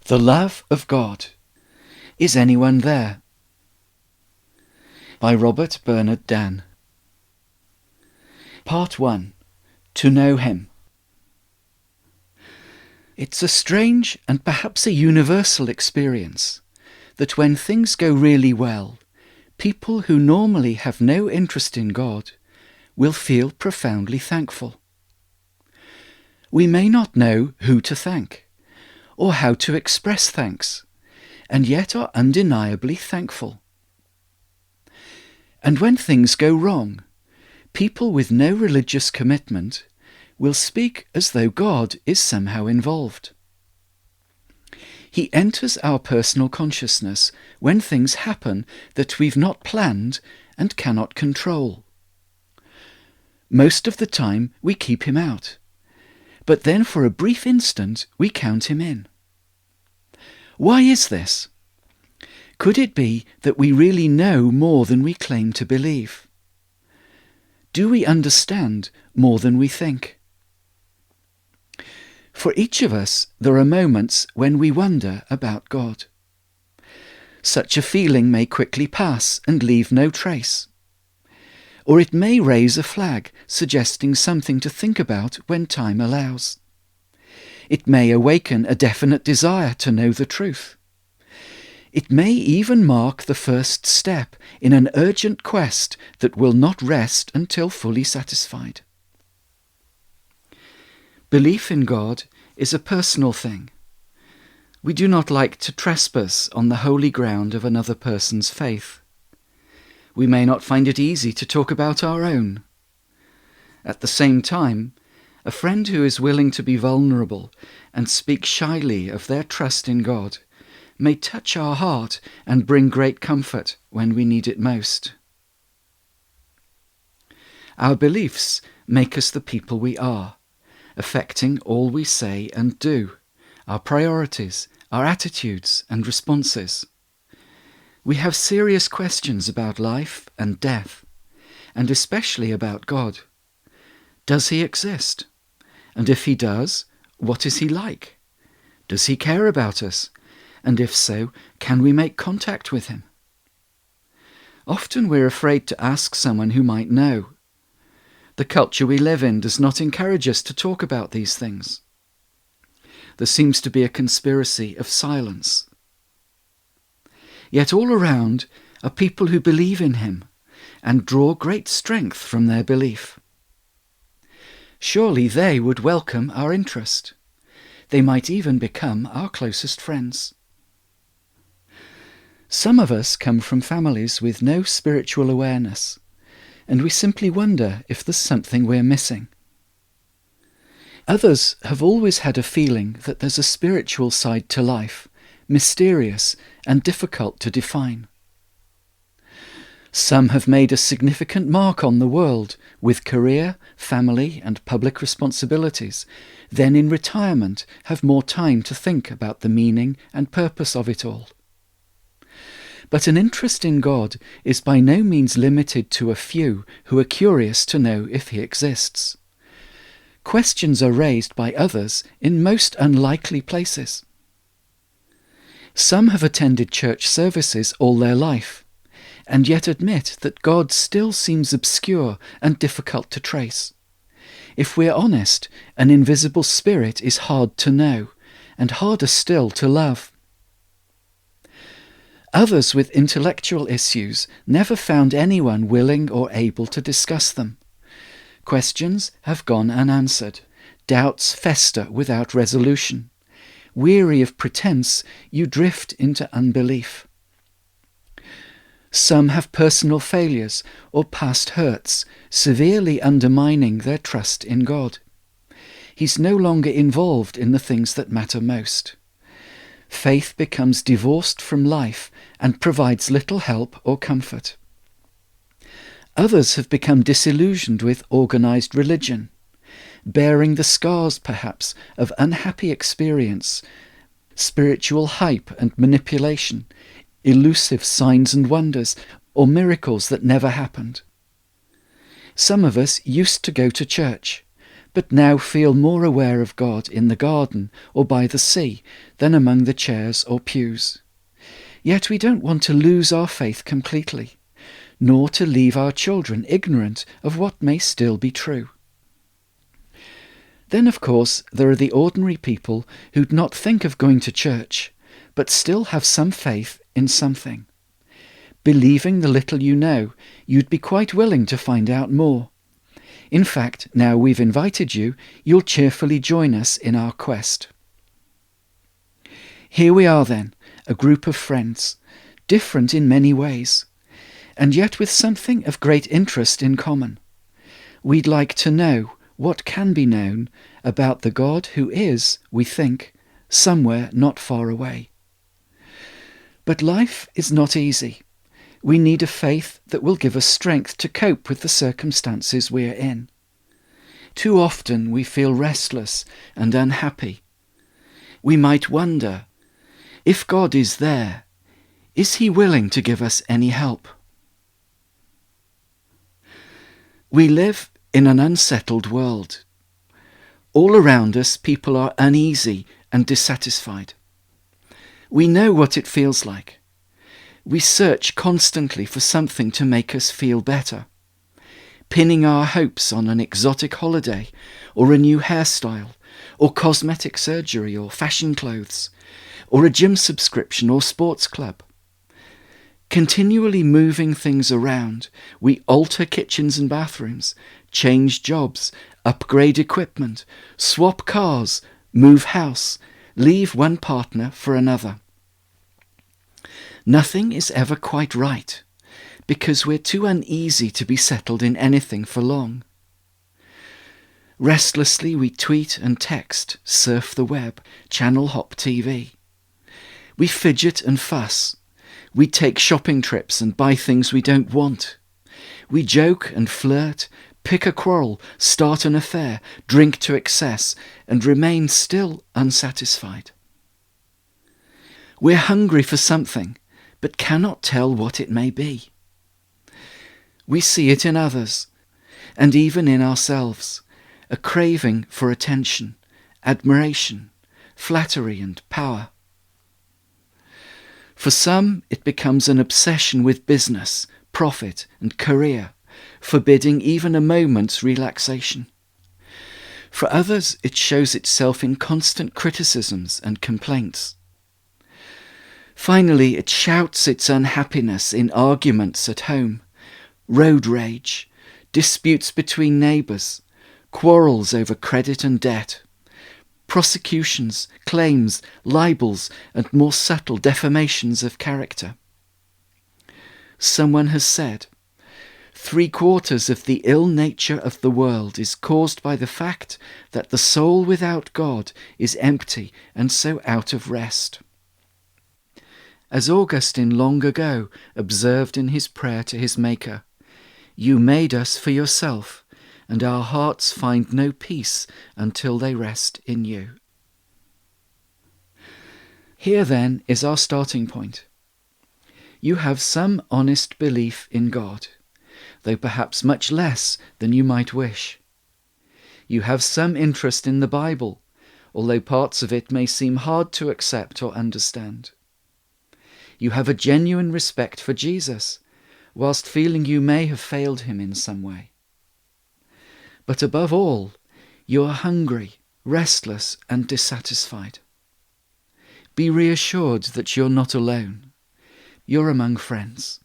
The Love of God. Is Anyone There? By Robert Bernard Dan. Part 1. To Know Him. It's a strange and perhaps a universal experience that when things go really well, people who normally have no interest in God will feel profoundly thankful. We may not know who to thank or how to express thanks, and yet are undeniably thankful. And when things go wrong, people with no religious commitment will speak as though God is somehow involved. He enters our personal consciousness when things happen that we've not planned and cannot control. Most of the time we keep him out, but then for a brief instant we count him in. Why is this? Could it be that we really know more than we claim to believe? Do we understand more than we think? For each of us, there are moments when we wonder about God. Such a feeling may quickly pass and leave no trace. Or it may raise a flag suggesting something to think about when time allows. It may awaken a definite desire to know the truth. It may even mark the first step in an urgent quest that will not rest until fully satisfied. Belief in God is a personal thing. We do not like to trespass on the holy ground of another person's faith. We may not find it easy to talk about our own. At the same time, a friend who is willing to be vulnerable and speak shyly of their trust in God may touch our heart and bring great comfort when we need it most. Our beliefs make us the people we are, affecting all we say and do, our priorities, our attitudes and responses. We have serious questions about life and death, and especially about God. Does he exist? And if he does, what is he like? Does he care about us? And if so, can we make contact with him? Often we're afraid to ask someone who might know. The culture we live in does not encourage us to talk about these things. There seems to be a conspiracy of silence. Yet all around are people who believe in him and draw great strength from their belief. Surely they would welcome our interest. They might even become our closest friends. Some of us come from families with no spiritual awareness, and we simply wonder if there's something we're missing. Others have always had a feeling that there's a spiritual side to life, mysterious and difficult to define. Some have made a significant mark on the world with career, family and public responsibilities, then in retirement have more time to think about the meaning and purpose of it all. But an interest in God is by no means limited to a few who are curious to know if he exists. Questions are raised by others in most unlikely places. Some have attended church services all their life, and yet admit that God still seems obscure and difficult to trace. If we're honest, an invisible spirit is hard to know, and harder still to love. Others with intellectual issues never found anyone willing or able to discuss them. Questions have gone unanswered. Doubts fester without resolution. Weary of pretense, you drift into unbelief. Some have personal failures or past hurts, severely undermining their trust in God. He's no longer involved in the things that matter most. Faith becomes divorced from life and provides little help or comfort. Others have become disillusioned with organized religion, bearing the scars, perhaps, of unhappy experience, spiritual hype and manipulation, elusive signs and wonders, or miracles that never happened. Some of us used to go to church, but now feel more aware of God in the garden or by the sea than among the chairs or pews. Yet we don't want to lose our faith completely, nor to leave our children ignorant of what may still be true. Then, of course, there are the ordinary people who'd not think of going to church, but still have some faith in something. Believing the little you know, you'd be quite willing to find out more. In fact, now we've invited you, you'll cheerfully join us in our quest. Here we are then, a group of friends, different in many ways, and yet with something of great interest in common. We'd like to know what can be known about the God who is, we think, somewhere not far away. But life is not easy. We need a faith that will give us strength to cope with the circumstances we're in. Too often we feel restless and unhappy. We might wonder, if God is there, is he willing to give us any help? We live in an unsettled world. All around us people are uneasy and dissatisfied. We know what it feels like. We search constantly for something to make us feel better, pinning our hopes on an exotic holiday or a new hairstyle or cosmetic surgery or fashion clothes or a gym subscription or sports club. Continually moving things around, we alter kitchens and bathrooms, change jobs, upgrade equipment, swap cars, move house, leave one partner for another. Nothing is ever quite right, because we're too uneasy to be settled in anything for long. Restlessly we tweet and text, surf the web, channel hop TV. We fidget and fuss. We take shopping trips and buy things we don't want. We joke and flirt, pick a quarrel, start an affair, drink to excess, and remain still unsatisfied. We're hungry for something, but cannot tell what it may be. We see it in others, and even in ourselves, a craving for attention, admiration, flattery and power. For some, it becomes an obsession with business, profit and career, forbidding even a moment's relaxation. For others, it shows itself in constant criticisms and complaints. Finally, it shouts its unhappiness in arguments at home, road rage, disputes between neighbours, quarrels over credit and debt, prosecutions, claims, libels, and more subtle defamations of character. Someone has said, 3/4 of the ill nature of the world is caused by the fact that the soul without God is empty and so out of rest. As Augustine long ago observed in his prayer to his Maker, "You made us for yourself, and our hearts find no peace until they rest in you." Here then is our starting point. You have some honest belief in God, though perhaps much less than you might wish. You have some interest in the Bible, although parts of it may seem hard to accept or understand. You have a genuine respect for Jesus, whilst feeling you may have failed him in some way. But above all, you are hungry, restless, and dissatisfied. Be reassured that you're not alone. You're among friends.